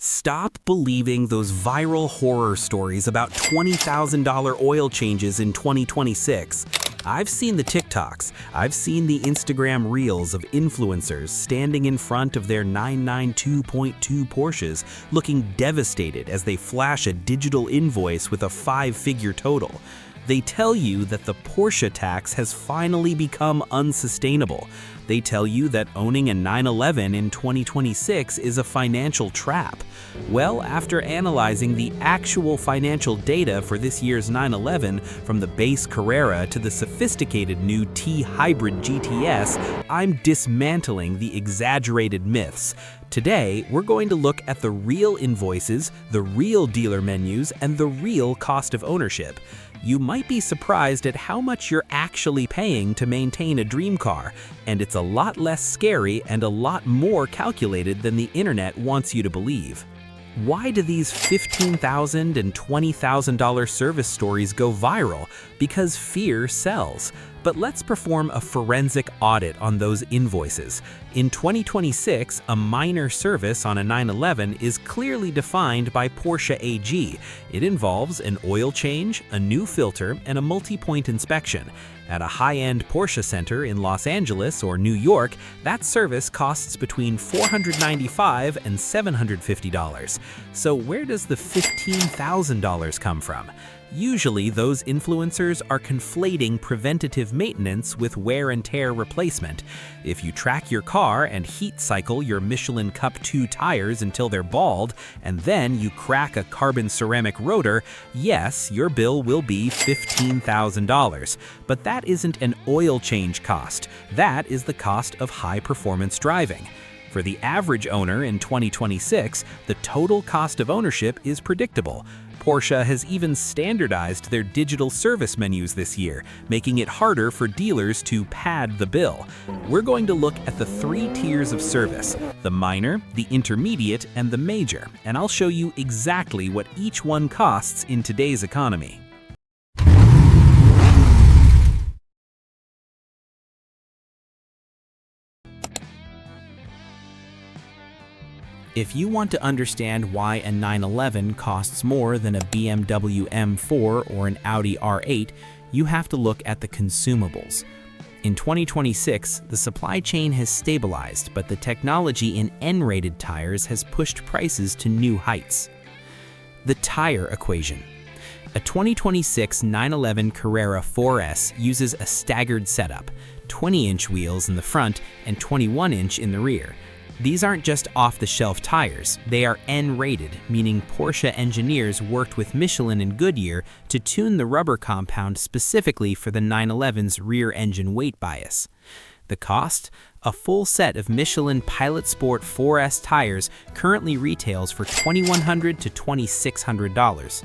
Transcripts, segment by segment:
Stop believing those viral horror stories about $20,000 oil changes in 2026. I've seen the TikToks, I've seen the Instagram reels of influencers standing in front of their 992.2 Porsches looking devastated as they flash a digital invoice with a 5-figure total. They tell you that the Porsche tax has finally become unsustainable. They tell you that owning a 911 in 2026 is a financial trap. Well, after analyzing the actual financial data for this year's 911, from the base Carrera to the sophisticated new T-Hybrid GTS, I'm dismantling the exaggerated myths. Today, we're going to look at the real invoices, the real dealer menus, and the real cost of ownership. You might be surprised at how much you're actually paying to maintain a dream car, and it's a lot less scary and a lot more calculated than the internet wants you to believe. Why do these $15,000 and $20,000 service stories go viral? Because fear sells. But let's perform a forensic audit on those invoices. In 2026, a minor service on a 911 is clearly defined by Porsche AG. It involves an oil change, a new filter, and a multi-point inspection. At a high-end Porsche center in Los Angeles or New York, that service costs between $495 and $750. So where does the $15,000 come from? Usually, those influencers are conflating preventative maintenance with wear and tear replacement. If you track your car and heat cycle your Michelin Cup 2 tires until they're bald, and then you crack a carbon ceramic rotor, yes, your bill will be $15,000. But that isn't an oil change cost. That is the cost of high-performance driving. For the average owner in 2026, the total cost of ownership is predictable. Porsche has even standardized their digital service menus this year, making it harder for dealers to pad the bill. We're going to look at the 3 tiers of service: the minor, the intermediate, and the major, and I'll show you exactly what each one costs in today's economy. If you want to understand why a 911 costs more than a BMW M4 or an Audi R8, you have to look at the consumables. In 2026, the supply chain has stabilized, but the technology in N-rated tires has pushed prices to new heights. The tire equation. A 2026 911 Carrera 4S uses a staggered setup, 20-inch wheels in the front and 21-inch in the rear. These aren't just off-the-shelf tires, they are N-rated, meaning Porsche engineers worked with Michelin and Goodyear to tune the rubber compound specifically for the 911's rear engine weight bias. The cost? A full set of Michelin Pilot Sport 4S tires currently retails for $2,100 to $2,600.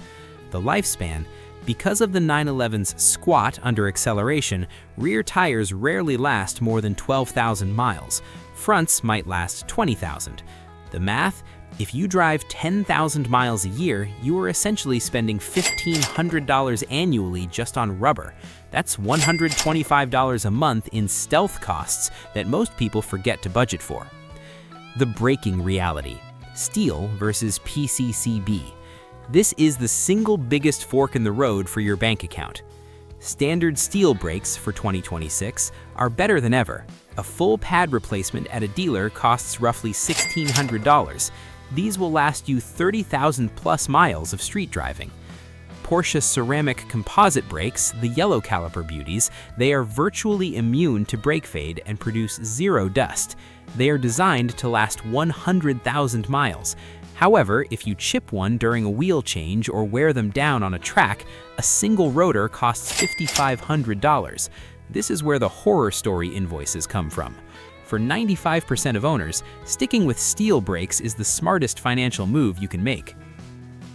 The lifespan? Because of the 911's squat under acceleration, rear tires rarely last more than 12,000 miles. Fronts might last 20,000. The math? If you drive 10,000 miles a year, you are essentially spending $1,500 annually just on rubber. That's $125 a month in stealth costs that most people forget to budget for. The braking reality. Steel versus PCCB. This is the single biggest fork in the road for your bank account. Standard steel brakes for 2026 are better than ever. A full pad replacement at a dealer costs roughly $1,600. These will last you 30,000 plus miles of street driving. Porsche ceramic composite brakes, the yellow caliper beauties, they are virtually immune to brake fade and produce zero dust. They are designed to last 100,000 miles. However, if you chip one during a wheel change or wear them down on a track, a single rotor costs $5,500. This is where the horror story invoices come from. For 95% of owners, sticking with steel brakes is the smartest financial move you can make.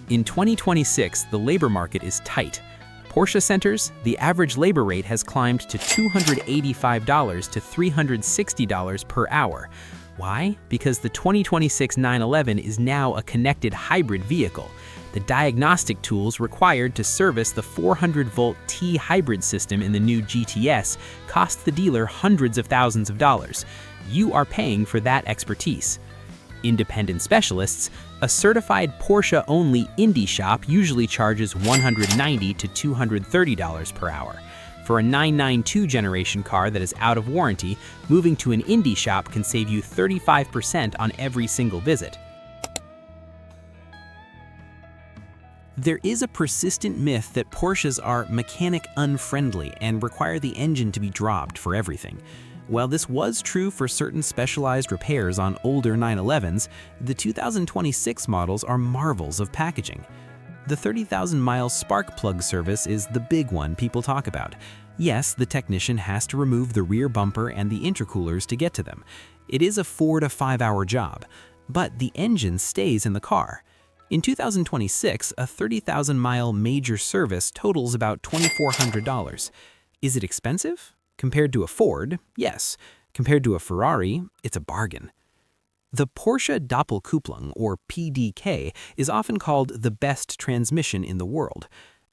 In 2026, the labor market is tight. Porsche centers, the average labor rate has climbed to $285 to $360 per hour. Why? Because the 2026 911 is now a connected hybrid vehicle. The diagnostic tools required to service the 400-volt T-Hybrid system in the new GTS cost the dealer hundreds of thousands of dollars. You are paying for that expertise. Independent specialists, A certified Porsche-only indie shop usually charges $190 to $230 per hour. For a 992 generation car that is out of warranty, moving to an indie shop can save you 35% on every single visit. There is a persistent myth that Porsches are mechanic unfriendly and require the engine to be dropped for everything. While this was true for certain specialized repairs on older 911s, the 2026 models are marvels of packaging. The 30,000-mile spark plug service is the big one people talk about. Yes, the technician has to remove the rear bumper and the intercoolers to get to them. It is a 4 to 5 hour job, but the engine stays in the car. In 2026, a 30,000-mile major service totals about $2,400. Is it expensive? Compared to a Ford, yes. Compared to a Ferrari, it's a bargain. The Porsche Doppelkupplung, or PDK, is often called the best transmission in the world.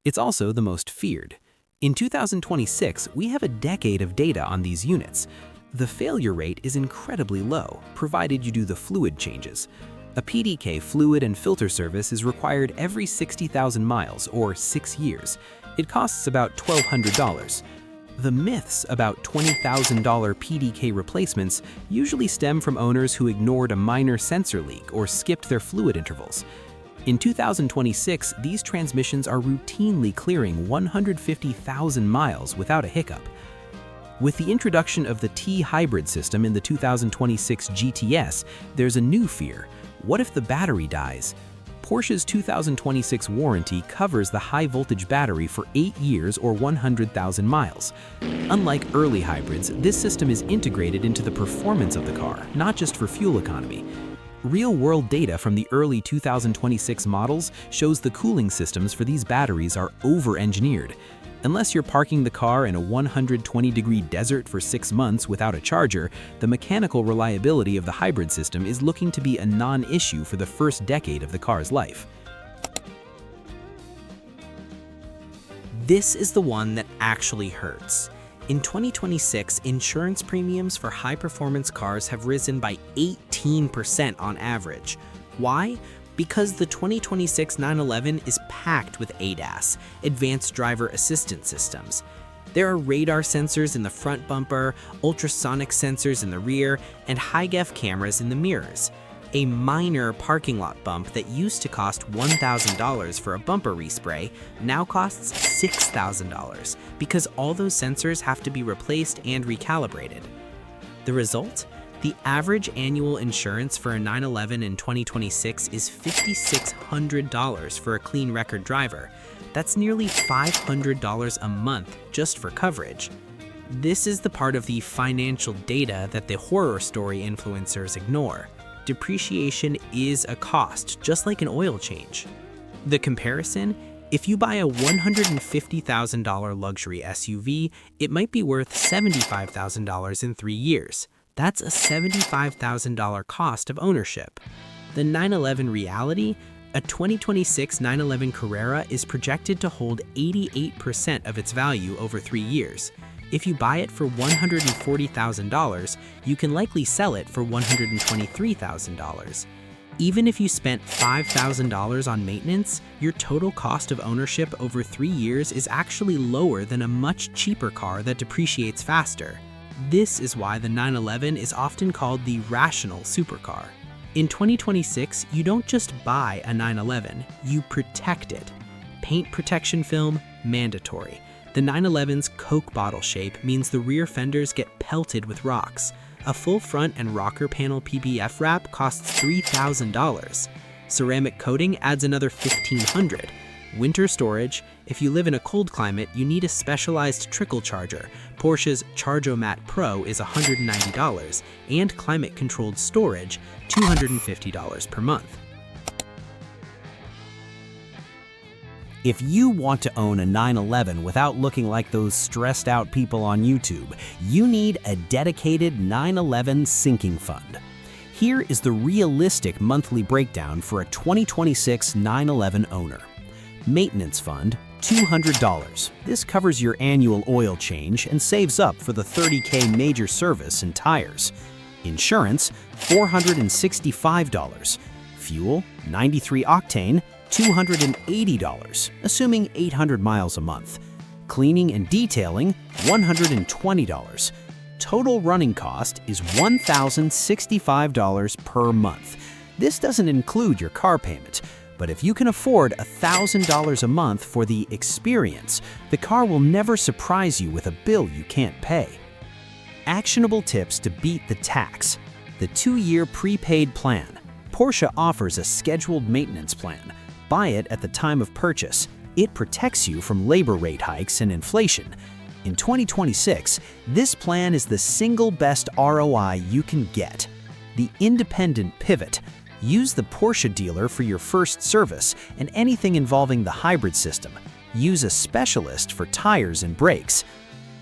It's also the most feared. In 2026, we have a decade of data on these units. The failure rate is incredibly low, provided you do the fluid changes. A PDK fluid and filter service is required every 60,000 miles, or 6 years. It costs about $1,200. The myths about $20,000 PDK replacements usually stem from owners who ignored a minor sensor leak or skipped their fluid intervals. In 2026, these transmissions are routinely clearing 150,000 miles without a hiccup. With the introduction of the T-hybrid system in the 2026 GTS, there's a new fear. What if the battery dies? Porsche's 2026 warranty covers the high-voltage battery for 8 years or 100,000 miles. Unlike early hybrids, this system is integrated into the performance of the car, not just for fuel economy. Real-world data from the early 2026 models shows the cooling systems for these batteries are over-engineered. Unless you're parking the car in a 120-degree desert for 6 months without a charger, the mechanical reliability of the hybrid system is looking to be a non-issue for the first decade of the car's life. This is the one that actually hurts. In 2026, insurance premiums for high-performance cars have risen by 18% on average. Why? Because the 2026 911 is packed with ADAS, Advanced Driver Assistance Systems. There are radar sensors in the front bumper, ultrasonic sensors in the rear, and high-def cameras in the mirrors. A minor parking lot bump that used to cost $1,000 for a bumper respray now costs $6,000 because all those sensors have to be replaced and recalibrated. The result? The average annual insurance for a 911 in 2026 is $5,600 for a clean record driver. That's nearly $500 a month just for coverage. This is the part of the financial data that the horror story influencers ignore. Depreciation is a cost, just like an oil change. The comparison? If you buy a $150,000 luxury SUV, it might be worth $75,000 in 3 years. That's a $75,000 cost of ownership. The 911 reality? A 2026 911 Carrera is projected to hold 88% of its value over 3 years. If you buy it for $140,000, you can likely sell it for $123,000. Even if you spent $5,000 on maintenance, your total cost of ownership over 3 years is actually lower than a much cheaper car that depreciates faster. This is why the 911 is often called the rational supercar. In 2026, you don't just buy a 911, you protect it. Paint protection film, mandatory. The 911's Coke bottle shape means the rear fenders get pelted with rocks. A full front and rocker panel PPF wrap costs $3,000. Ceramic coating adds another $1,500. Winter storage. If you live in a cold climate, you need a specialized trickle charger. Porsche's Charge-O-Mat Pro is $190, and climate-controlled storage, $250 per month. If you want to own a 911 without looking like those stressed out people on YouTube, you need a dedicated 911 sinking fund. Here is the realistic monthly breakdown for a 2026 911 owner. Maintenance fund, $200. This covers your annual oil change and saves up for the $30K major service and tires. Insurance, $465. Fuel, 93 octane, $280, assuming 800 miles a month. Cleaning and detailing, $120. Total running cost is $1,065 per month. This doesn't include your car payment, but if you can afford $1,000 a month for the experience, the car will never surprise you with a bill you can't pay. Actionable tips to beat the tax. The 2-year prepaid plan. Porsche offers a scheduled maintenance plan. Buy it at the time of purchase. It protects you from labor rate hikes and inflation. In 2026, this plan is the single best ROI you can get. The independent pivot. Use the Porsche dealer for your first service and anything involving the hybrid system. Use a specialist for tires and brakes.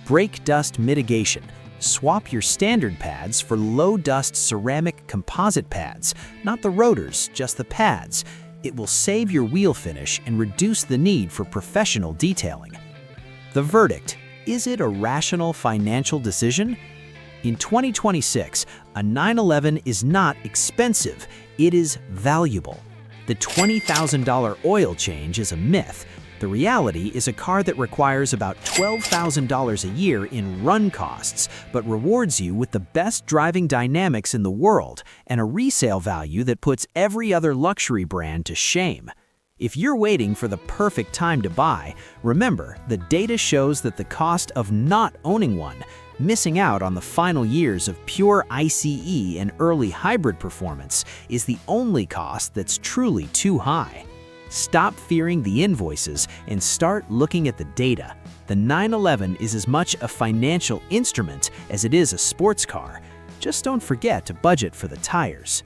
Brake dust mitigation. Swap your standard pads for low-dust ceramic composite pads, not the rotors, just the pads. It will save your wheel finish and reduce the need for professional detailing. The verdict: is it a rational financial decision? In 2026, a 911 is not expensive, it is valuable. The $20,000 oil change is a myth. The reality is a car that requires about $12,000 a year in run costs, but rewards you with the best driving dynamics in the world and a resale value that puts every other luxury brand to shame. If you're waiting for the perfect time to buy, remember, the data shows that the cost of not owning one, missing out on the final years of pure ICE and early hybrid performance, is the only cost that's truly too high. Stop fearing the invoices and start looking at the data. The 911 is as much a financial instrument as it is a sports car. Just don't forget to budget for the tires.